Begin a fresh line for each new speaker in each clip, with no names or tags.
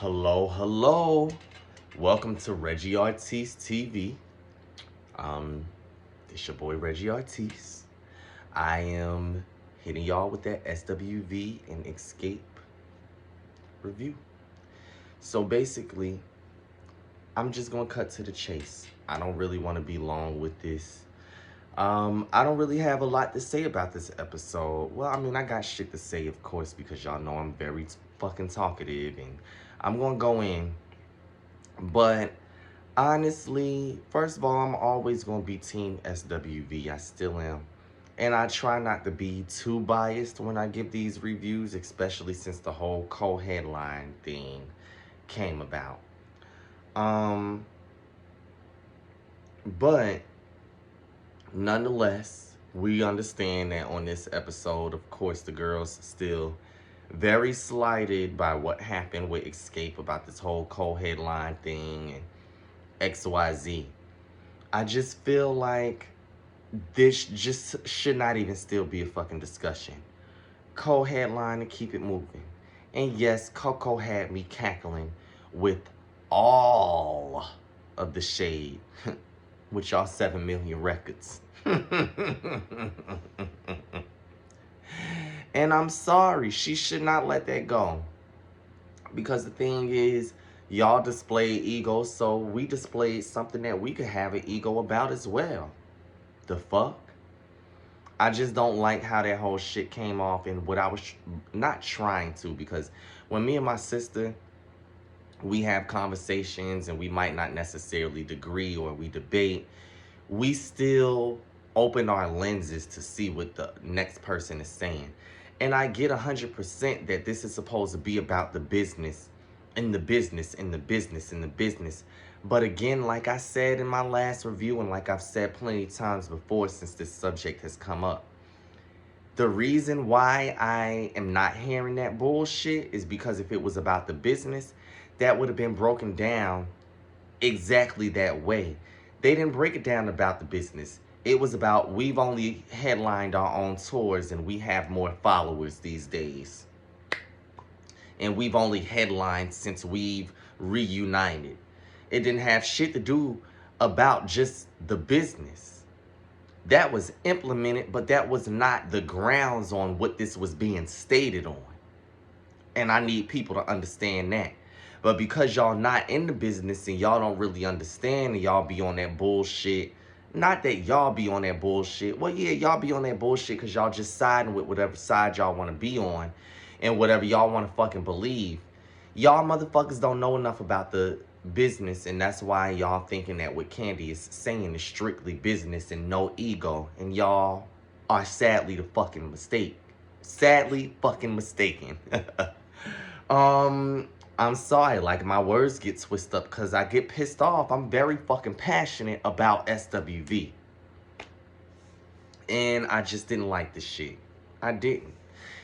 Hello, hello. Welcome to Reggie Artiste TV. It's your boy Reggie Artiste. I am hitting y'all with that SWV and Xscape review. So basically, I'm just gonna cut to the chase. I don't really want to be long with this. I don't really have a lot to say about this episode. Well, I mean, I got shit to say, of course, because y'all know I'm very fucking talkative, and I'm gonna go in. But honestly, first of all, I'm always going to be Team SWV. I still am. And I try not to be too biased when I give these reviews, especially since the whole co-headline thing came about. But nonetheless, we understand that on this episode, of course, the girls still very slighted by what happened with Xscape about this whole co-headline thing and XYZ. I just feel like this just should not even still be a fucking discussion. Co-headline and keep it moving. And yes, Coco had me cackling with all of the shade with y'all 7 million records. And I'm sorry, she should not let that go. Because the thing is, y'all displayed ego, so we displayed something that we could have an ego about as well. The fuck? I just don't like how that whole shit came off and what I was not trying to, because when me and my sister, we have conversations and we might not necessarily agree or we debate, we still open our lenses to see what the next person is saying. And I get 100% that this is supposed to be about the business, and the business, and the business, and the business. But again, like I said in my last review, and like I've said plenty of times before since this subject has come up, the reason why I am not hearing that bullshit is because if it was about the business, that would have been broken down exactly that way. They didn't break it down about the business. It was about, we've only headlined our own tours and we have more followers these days. And we've only headlined since we've reunited. It didn't have shit to do about just the business. That was implemented, but that was not the grounds on what this was being stated on. And I need people to understand that. But because y'all not in the business and y'all don't really understand and y'all be on that bullshit, not that y'all be on that bullshit. Well, yeah, y'all be on that bullshit because y'all just siding with whatever side y'all want to be on and whatever y'all want to fucking believe. Y'all motherfuckers don't know enough about the business, and that's why y'all thinking that what Candy is saying is strictly business and no ego, and y'all are sadly the fucking mistake. Sadly fucking mistaken. I'm sorry, like my words get twisted up because I get pissed off. I'm very fucking passionate about SWV. And I just didn't like this shit. I didn't.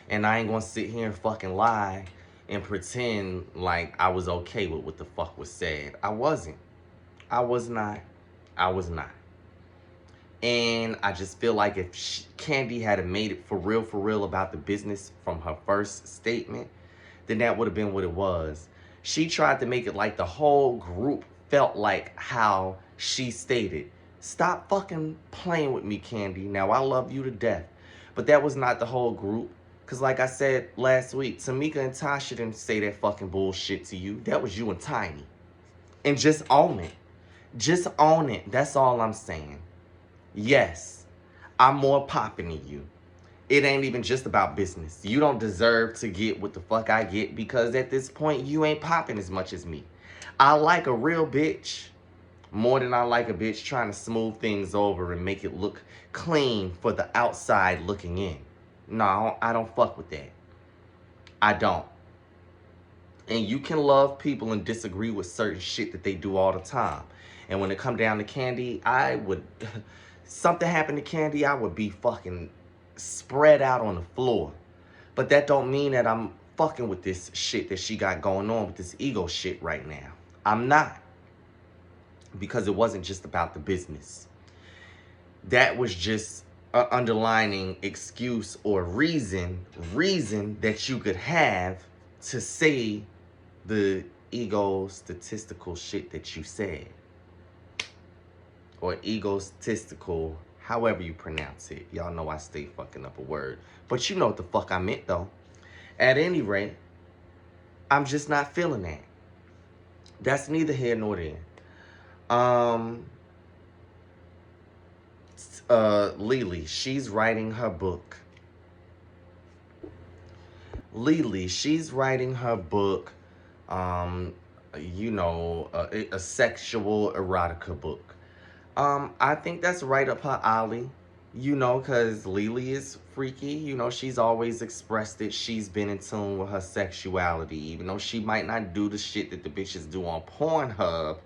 And I ain't gonna sit here and fucking lie and pretend like I was okay with what the fuck was said. I wasn't. I was not. I was not. And I just feel like if Candy had made it for real about the business from her first statement, then that would have been what it was. She tried to make it like the whole group felt like how she stated. Stop fucking playing with me, Candy. Now, I love you to death. But that was not the whole group. Because like I said last week, Tamika and Tasha didn't say that fucking bullshit to you. That was you and Tiny. And just own it. Just own it. That's all I'm saying. Yes, I'm more popping than you. It ain't even just about business. You don't deserve to get what the fuck I get because at this point, you ain't popping as much as me. I like a real bitch more than I like a bitch trying to smooth things over and make it look clean for the outside looking in. No, I don't fuck with that. I don't. And you can love people and disagree with certain shit that they do all the time. And when it come down to Candy, I would... something happened to Candy, I would be fucking spread out on the floor. But that don't mean that I'm fucking with this shit that she got going on with this ego shit right now. I'm not. Because it wasn't just about the business. That was just an underlining excuse or reason that you could have to say the egotistical shit that you said. Or egotistical, however you pronounce it. Y'all know I stay fucking up a word. But you know what the fuck I meant, though. At any rate, I'm just not feeling that. That's neither here nor there. Lily, she's writing her book. Lily, she's writing her book, you know, a sexual erotica book. I think that's right up her alley, you know, because Lily is freaky. You know, she's always expressed it. She's been in tune with her sexuality, even though she might not do the shit that the bitches do on Pornhub,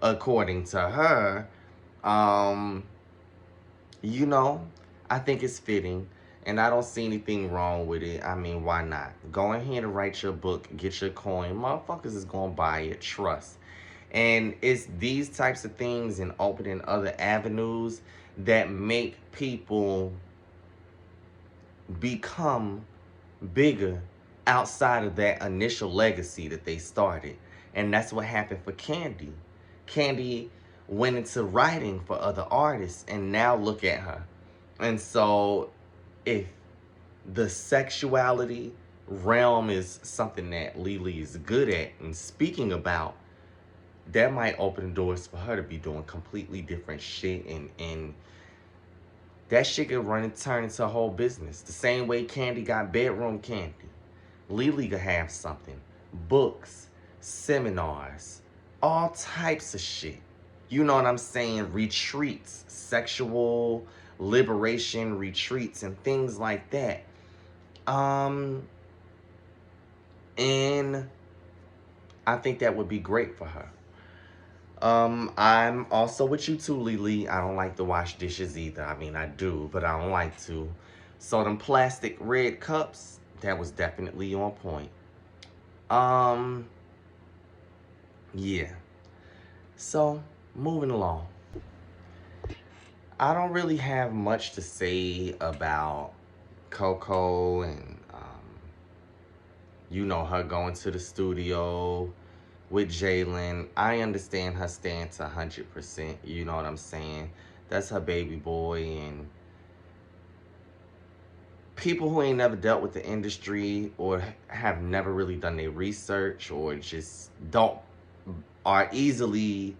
according to her. You know, I think it's fitting, and I don't see anything wrong with it. I mean, why not? Go ahead and write your book, get your coin. Motherfuckers is gonna buy it, trust. And it's these types of things and opening other avenues that make people become bigger outside of that initial legacy that they started. And that's what happened for Candy. Candy went into writing for other artists, and now look at her. And so if the sexuality realm is something that Lily is good at and speaking about, that might open doors for her to be doing completely different shit, and that shit could run and turn into a whole business. The same way Candy got bedroom Candy. Lily could have something. Books, seminars, all types of shit. You know what I'm saying? Retreats, sexual liberation retreats and things like that. And I think that would be great for her. I'm also with you too, Lily. I don't like to wash dishes either. I mean, I do, but I don't like to. So them plastic red cups, that was definitely on point. Yeah. So, moving along. I don't really have much to say about Coco and, you know, her going to the studio with Jalen. I understand her stance 100%. You know what I'm saying? That's her baby boy, and people who ain't never dealt with the industry or have never really done their research or just are easily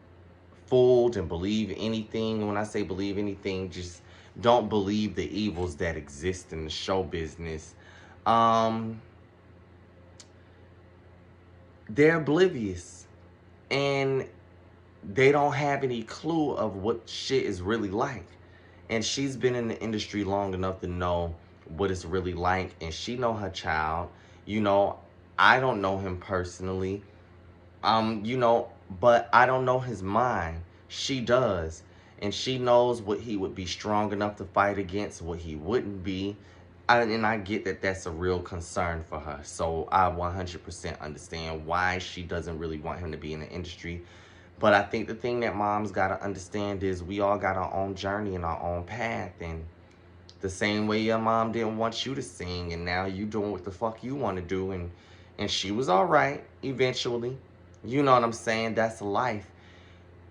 fooled and believe anything. When I say believe anything, just don't believe the evils that exist in the show business. They're oblivious, and they don't have any clue of what shit is really like. And she's been in the industry long enough to know what it's really like, and she know her child. You know, I don't know him personally. You know, but I don't know his mind. She does. And she knows what he would be strong enough to fight against, what he wouldn't be. And I get that that's a real concern for her. So I 100% understand why she doesn't really want him to be in the industry. But I think the thing that moms got to understand is we all got our own journey and our own path. And the same way your mom didn't want you to sing, and now you doing what the fuck you want to do. And she was all right eventually. You know what I'm saying? That's life.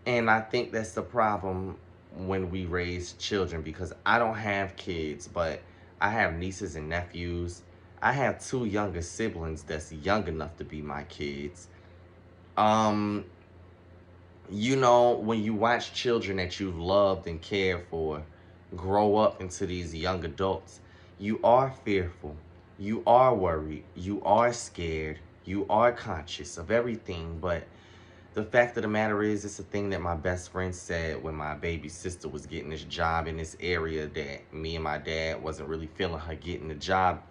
And I think that's the problem when we raise children, because I don't have kids, but I have nieces and nephews. I have 2 younger siblings that's young enough to be my kids. You know, when you watch children that you've loved and cared for grow up into these young adults, you are fearful. You are worried. You are scared. You are conscious of everything. But the fact of the matter is, it's a thing that my best friend said when my baby sister was getting this job in this area that me and my dad wasn't really feeling her getting the job,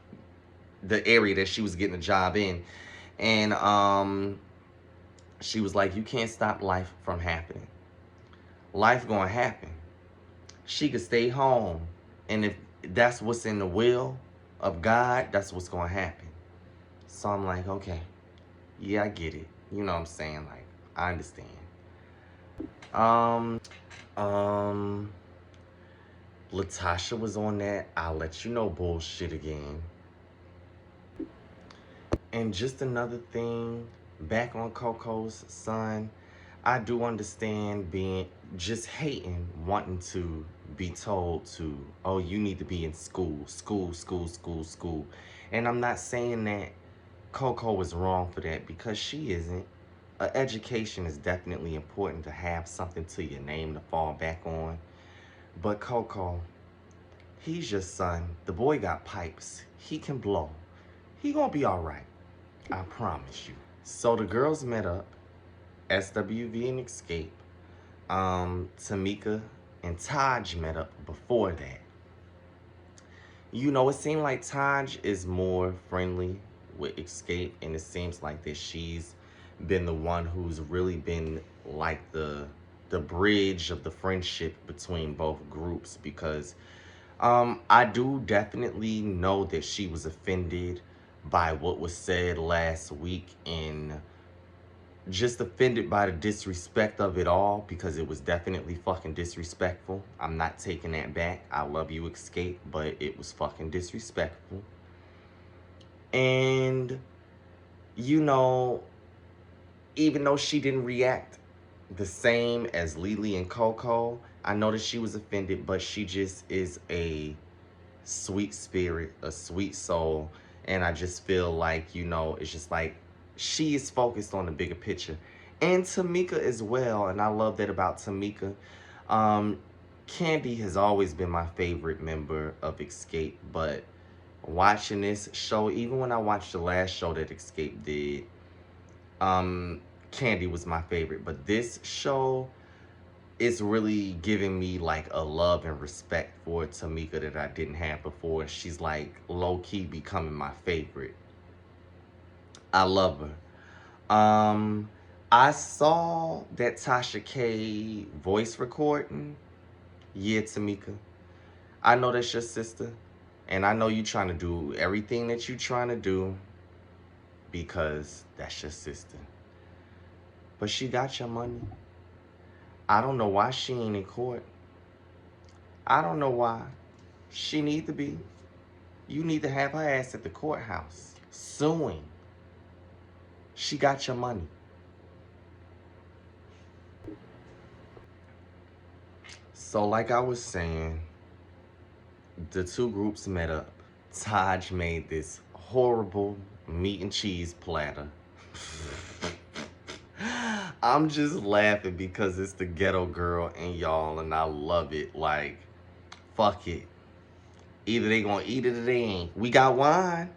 the area that she was getting the job in. And she was like, you can't stop life from happening. Life gonna happen. She could stay home, and if that's what's in the will of God, that's what's gonna happen. So I'm like, okay, yeah, I get it. You know what I'm saying? Like, I understand. Latasha was on that I'll let you know bullshit again. And just another thing, back on Coco's son, I do understand being just hating, wanting to be told to, oh, you need to be in school, school, school, school, school. And I'm not saying that Coco was wrong for that, because she isn't. Education is definitely important, to have something to your name to fall back on. But Coco, he's your son. The boy got pipes. He can blow. He gonna be all right. I promise you. So the girls met up. SWV and Xscape. Tamika and Taj met up before that. You know, it seemed like Taj is more friendly with Xscape, and it seems like that she's been the one who's really been like the bridge of the friendship between both groups, because I do definitely know that she was offended by what was said last week, and just offended by the disrespect of it all, because it was definitely fucking disrespectful. I'm not taking that back. I love you, Xscape, but it was fucking disrespectful. And, you know, even though she didn't react the same as Lily and Coco, I know that she was offended, but she just is a sweet spirit, a sweet soul. And I just feel like, you know, it's just like she is focused on the bigger picture. And Tamika as well, and I love that about Tamika. Candy has always been my favorite member of Xscape, but watching this show, even when I watched the last show that Xscape did, Candy was my favorite. But this show, it's really giving me like a love and respect for Tamika that I didn't have before. She's like low-key becoming my favorite. I love her. I saw that Tasha K voice recording. Yeah, Tamika, I know that's your sister, and I know you trying to do everything that you trying to do because that's your sister. But she got your money. I don't know why she ain't in court. I don't know why. She need to be. You need to have her ass at the courthouse suing. She got your money. So like I was saying, the two groups met up. Taj made this horrible meat and cheese platter. I'm just laughing because it's the ghetto girl in y'all, and I love it. Like, fuck it. Either they gonna eat it or they ain't. We got wine.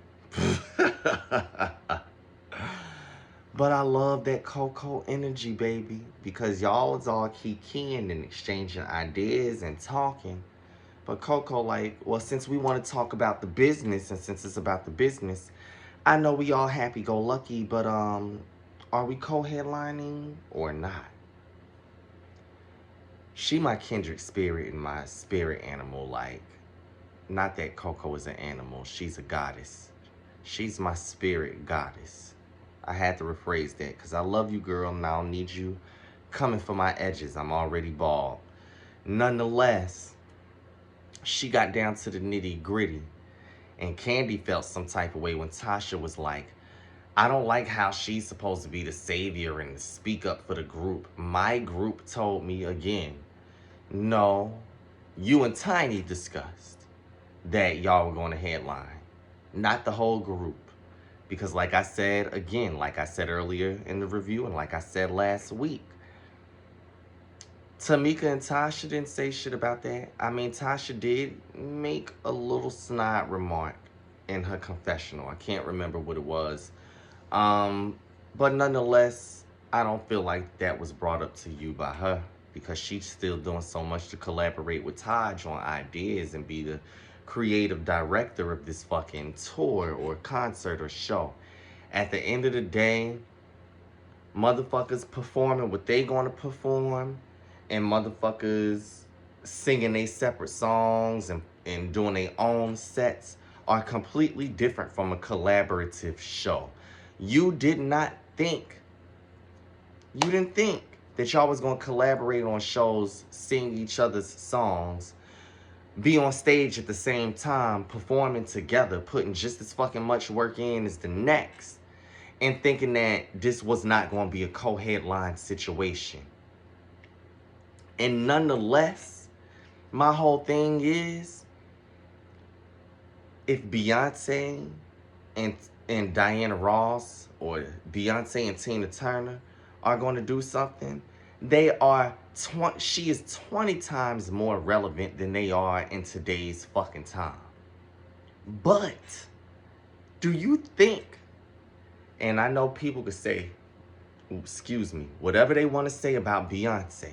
But I love that Coco energy, baby, because y'all is all kikiing and exchanging ideas and talking. But Coco, like, well, since we want to talk about the business, and since it's about the business, I know we all happy-go-lucky, but are we co-headlining or not? She my kindred spirit and my spirit animal. Like, not that Coco is an animal. She's a goddess. She's my spirit goddess. I had to rephrase that because I love you, girl, and I don't need you coming for my edges. I'm already bald. Nonetheless, she got down to the nitty-gritty, and Candy felt some type of way when Tasha was like, I don't like how she's supposed to be the savior and speak up for the group. My group told me again, no, you and Tiny discussed that y'all were going to headline, not the whole group. Because like I said, again, like I said earlier in the review, and like I said last week, Tamika and Tasha didn't say shit about that. I mean, Tasha did make a little snide remark in her confessional. I can't remember what it was. But nonetheless, I don't feel like that was brought up to you by her, because she's still doing so much to collaborate with Taj on ideas and be the creative director of this fucking tour or concert or show. At the end of the day, motherfuckers performing what they gonna perform, and motherfuckers singing their separate songs and doing their own sets are completely different from a collaborative show. You didn't think that y'all was gonna collaborate on shows, sing each other's songs, be on stage at the same time, performing together, putting just as fucking much work in as the next, and thinking that this was not going to be a co-headline situation. And nonetheless, my whole thing is, if Beyonce and Diana Ross or Beyonce and Tina Turner are going to do something, she is 20 times more relevant than they are in today's fucking time. But do you think, and I know people could say, excuse me, whatever they want to say about Beyonce,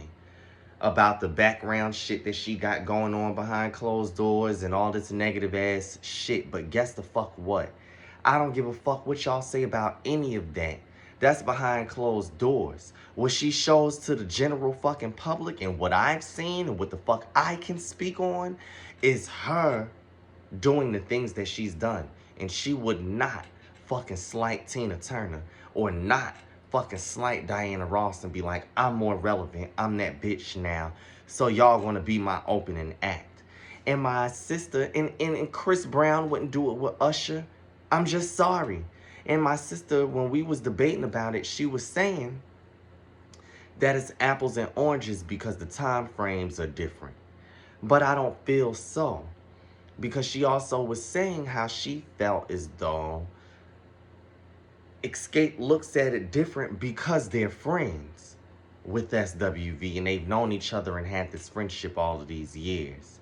about the background shit that she got going on behind closed doors and all this negative ass shit, but guess the fuck what? I don't give a fuck what y'all say about any of that. That's behind closed doors. What she shows to the general fucking public and what I've seen and what the fuck I can speak on is her doing the things that she's done. And she would not fucking slight Tina Turner or not fucking slight Diana Ross and be like, I'm more relevant, I'm that bitch now, so y'all gonna be my opening act. And my sister, and Chris Brown wouldn't do it with Usher. I'm just sorry. And my sister, when we was debating about it, she was saying that it's apples and oranges because the time frames are different. But I don't feel so. Because she also was saying how she felt as though Xscape looks at it different because they're friends with SWV and they've known each other and had this friendship all of these years.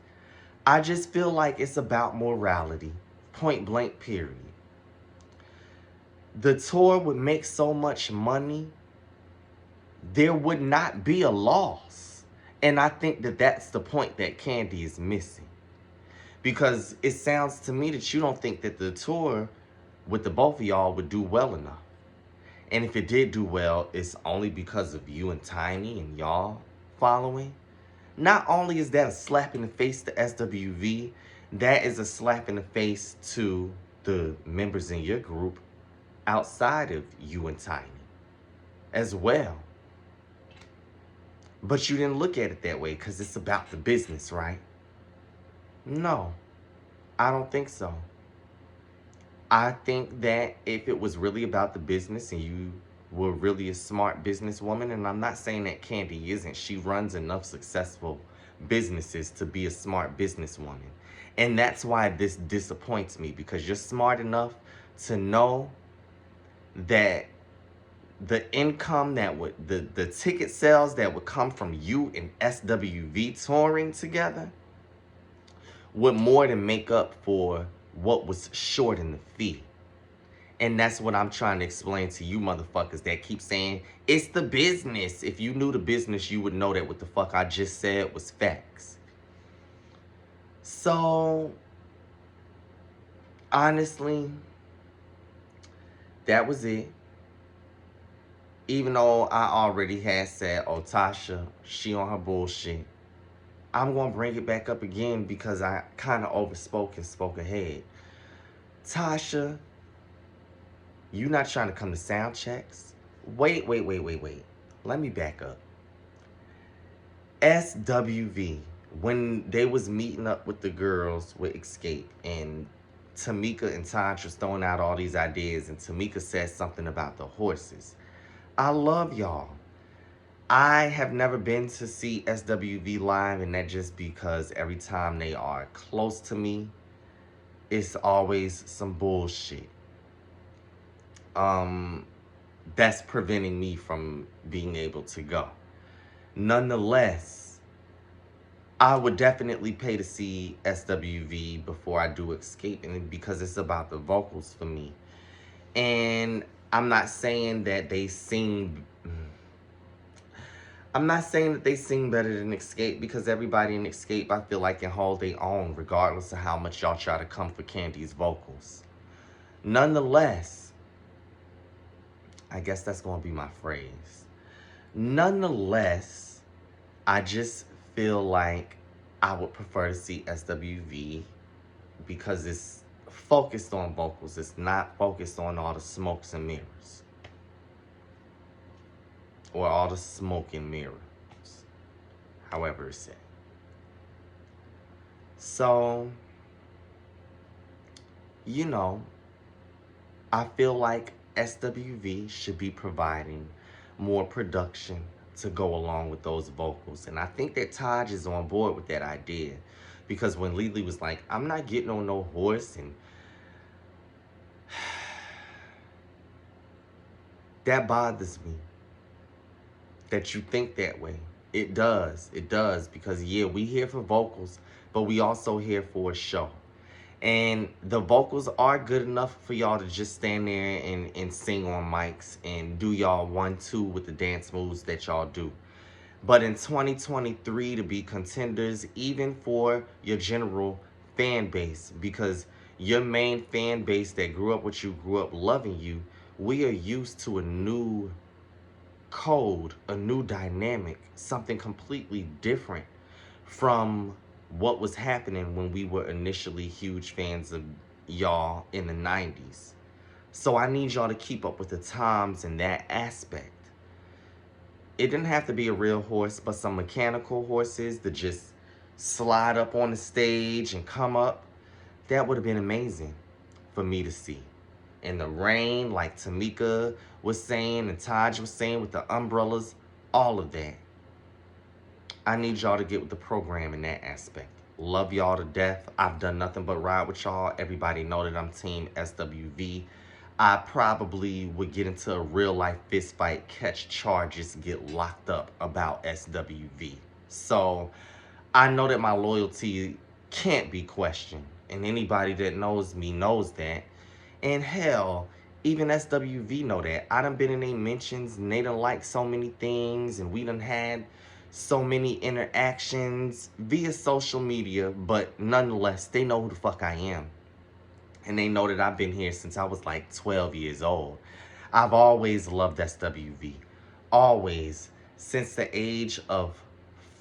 I just feel like it's about morality, point blank period. The tour would make so much money, there would not be a loss. And I think that that's the point that Candy is missing. Because it sounds to me that you don't think that the tour with the both of y'all would do well enough. And if it did do well, it's only because of you and Tiny and y'all following. Not only is that a slap in the face to SWV, that is a slap in the face to the members in your group outside of you and Tiny as well. But you didn't look at it that way because it's about the business, right? No, I don't think so. I think that if it was really about the business and you were really a smart businesswoman, and I'm not saying that Candy isn't, she runs enough successful businesses to be a smart businesswoman. And that's why this disappoints me, because you're smart enough to know that the income that would, the ticket sales that would come from you and SWV touring together would more than make up for what was short in the fee. And that's what I'm trying to explain to you motherfuckers that keep saying, it's the business. If you knew the business, you would know that what the fuck I just said was facts. So, honestly, that was it. Even though I already had said, oh, Tasha, she on her bullshit. I'm going to bring it back up again because I kind of overspoke and spoke ahead. Tasha, you not trying to come to sound checks? Wait. Let me back up. SWV, when they was meeting up with the girls with Xscape and Tamika and Taj was throwing out all these ideas and Tamika said something about the horses. I love y'all. I have never been to see SWV live, and that just because every time they are close to me, it's always some bullshit. That's preventing me from being able to go. Nonetheless, I would definitely pay to see SWV before I do Xscape, and because it's about the vocals for me. And I'm not saying that they sing... I'm not saying that they sing better than Xscape, because everybody in Xscape, I feel like, can hold their own, regardless of how much y'all try to come for Candy's vocals. Nonetheless, I guess that's going to be my phrase. Nonetheless, I just feel like I would prefer to see SWV because it's focused on vocals. It's not focused on all the smokes and mirrors. Or all the smoke and mirrors. However it's said. So, you know, I feel like SWV should be providing more production to go along with those vocals. And I think that Taj is on board with that idea. Because when Lily was like, I'm not getting on no horse, and that bothers me that you think that way. It does. It does. Because, yeah, we here for vocals, but we also here for a show. And the vocals are good enough for y'all to just stand there and sing on mics and do y'all 1-2 with the dance moves that y'all do. But in 2023, to be contenders, even for your general fan base, because your main fan base that grew up with you, grew up loving you, we are used to a new code, a new dynamic, something completely different from what was happening when we were initially huge fans of y'all in the 90s. So I need y'all to keep up with the times in that aspect. It didn't have to be a real horse, but some mechanical horses that just slide up on the stage and come up. That would have been amazing for me to see. In the rain, like Tamika was saying and Taj was saying with the umbrellas, all of that. I need y'all to get with the program in that aspect. Love y'all to death. I've done nothing but ride with y'all. Everybody know that I'm Team SWV. I probably would get into a real life fist fight, catch charges, get locked up about SWV. So I know that my loyalty can't be questioned. And anybody that knows me knows that. And hell, even SWV know that. I done been in their mentions and they done like so many things and we done had so many interactions via social media, but nonetheless, they know who the fuck I am. And they know that I've been here since I was like 12 years old. I've always loved SWV. Always. Since the age of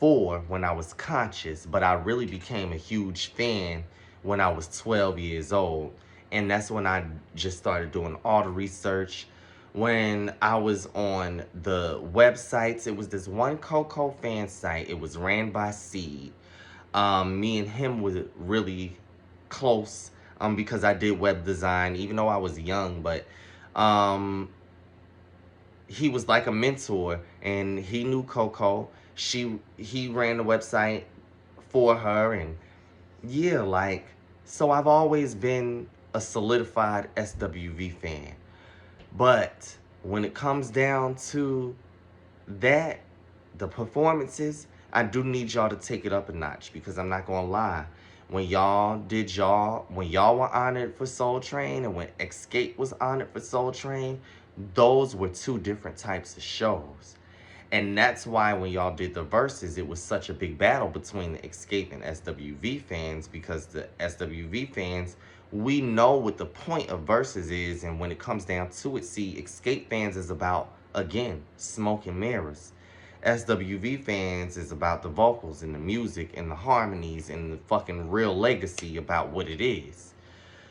4 when I was conscious, but I really became a huge fan when I was 12 years old. And that's when I just started doing all the research. When I was on the websites, it was this one Coco fan site. It was ran by Seed. Me and him was really close because I did web design, even though I was young. But he was like a mentor, and he knew Coco. He ran the website for her, and yeah, like, so I've always been a solidified SWV fan. But when it comes down to that, the performances, I do need y'all to take it up a notch, because I'm not gonna lie. When y'all were honored for Soul Train and when Xscape was honored for Soul Train, those were two different types of shows. And that's why when y'all did the verses, it was such a big battle between the Xscape and SWV fans, because the SWV fans, we know what the point of verses is, and when it comes down to it, see, Xscape fans is about, again, smoke and mirrors. SWV fans is about the vocals and the music and the harmonies and the fucking real legacy about what it is.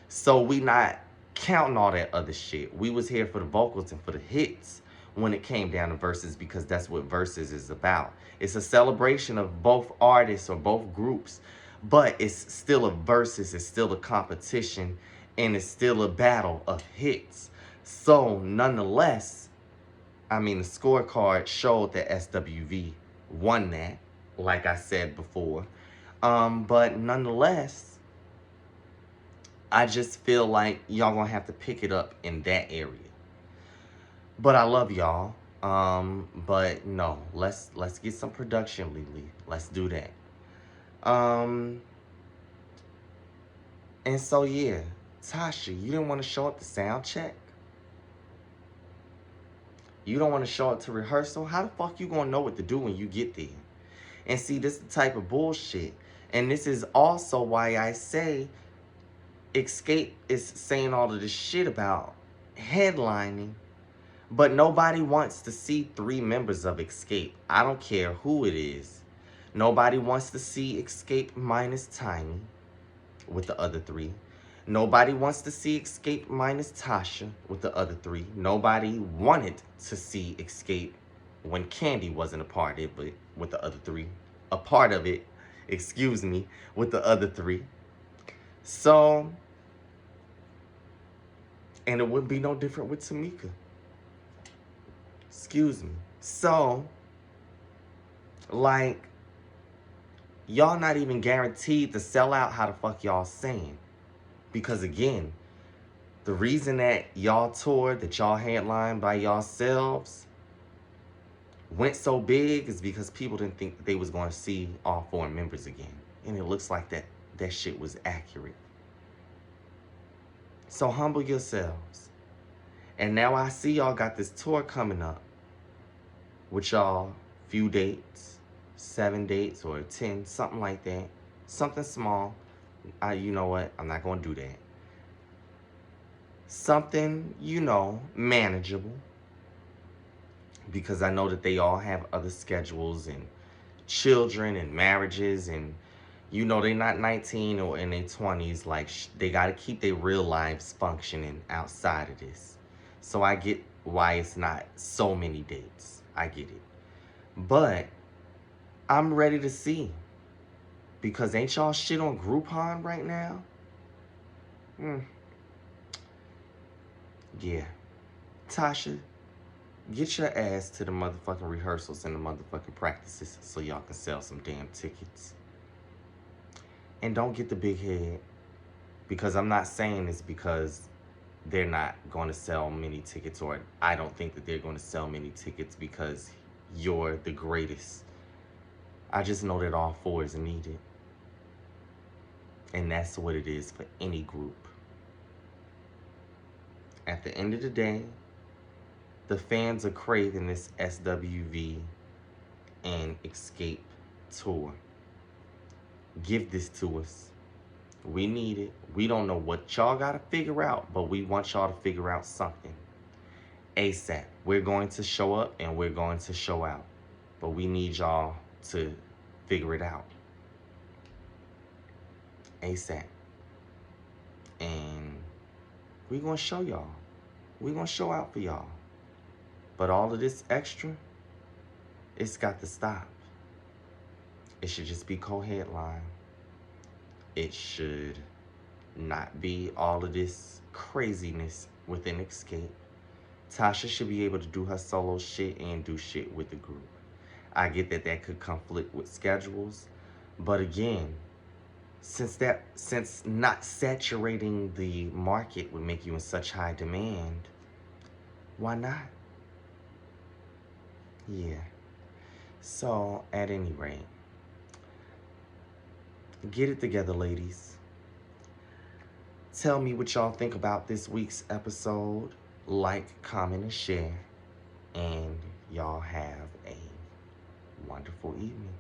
So we not counting all that other shit. We was here for the vocals and for the hits when it came down to verses, because that's what verses is about. It's a celebration of both artists or both groups, but it's still a versus, it's still a competition, and it's still a battle of hits. So nonetheless, I mean, the scorecard showed that SWV won that, like I said before. But nonetheless, I just feel like y'all gonna have to pick it up in that area. But I love y'all. But no, let's get some production, Lily. Let's do that. And so yeah, Tasha, you didn't want to show up to sound check. You don't want to show up to rehearsal. How the fuck you gonna know what to do when you get there? And see, this is the type of bullshit. And this is also why I say Xscape is saying all of this shit about headlining, but nobody wants to see 3 members of Xscape. I don't care who it is. Nobody wants to see Xscape minus Tiny with the other 3. Nobody wants to see Xscape minus Tasha with the other 3. Nobody wanted to see Xscape when Candy wasn't a part of it with the other 3. A part of it, excuse me, with the other 3. So And it wouldn't be no different with Tamika. Excuse me. So, like, y'all not even guaranteed to sell out how the fuck y'all saying. Because again, the reason that y'all toured, that y'all headlined by yourselves, went so big is because people didn't think that they was going to see all 4 members again. And it looks like that shit was accurate. So humble yourselves. And now I see y'all got this tour coming up with y'all few dates, 7 dates or 10, something like that. Something small. You know what? I'm not going to do that. Something, manageable. Because I know that they all have other schedules and children and marriages, and they're not 19 or in their 20s. Like, they got to keep their real lives functioning outside of this. So I get why it's not so many dates. I get it. But I'm ready to see. Because ain't y'all shit on Groupon right now? Yeah. Tasha, get your ass to the motherfucking rehearsals and the motherfucking practices so y'all can sell some damn tickets. And don't get the big head. Because I'm not saying this because they're not going to sell many tickets, or I don't think that they're going to sell many tickets because you're the greatest. I just know that all 4 is needed. And that's what it is for any group. At the end of the day, the fans are craving this SWV and Xscape tour. Give this to us. We need it. We don't know what y'all got to figure out, but we want y'all to figure out something. ASAP. We're going to show up and we're going to show out. But we need y'all to figure it out. ASAP. And we're going to show y'all. We're going to show out for y'all. But all of this extra, it's got to stop. It should just be co-headline. It should not be all of this craziness within Xscape. Tasha should be able to do her solo shit and do shit with the group. I get that that could conflict with schedules, but again, since not saturating the market would make you in such high demand, why not? Yeah. So, at any rate, get it together, ladies. Tell me what y'all think about this week's episode. Like, comment, and share. And y'all have a wonderful evening.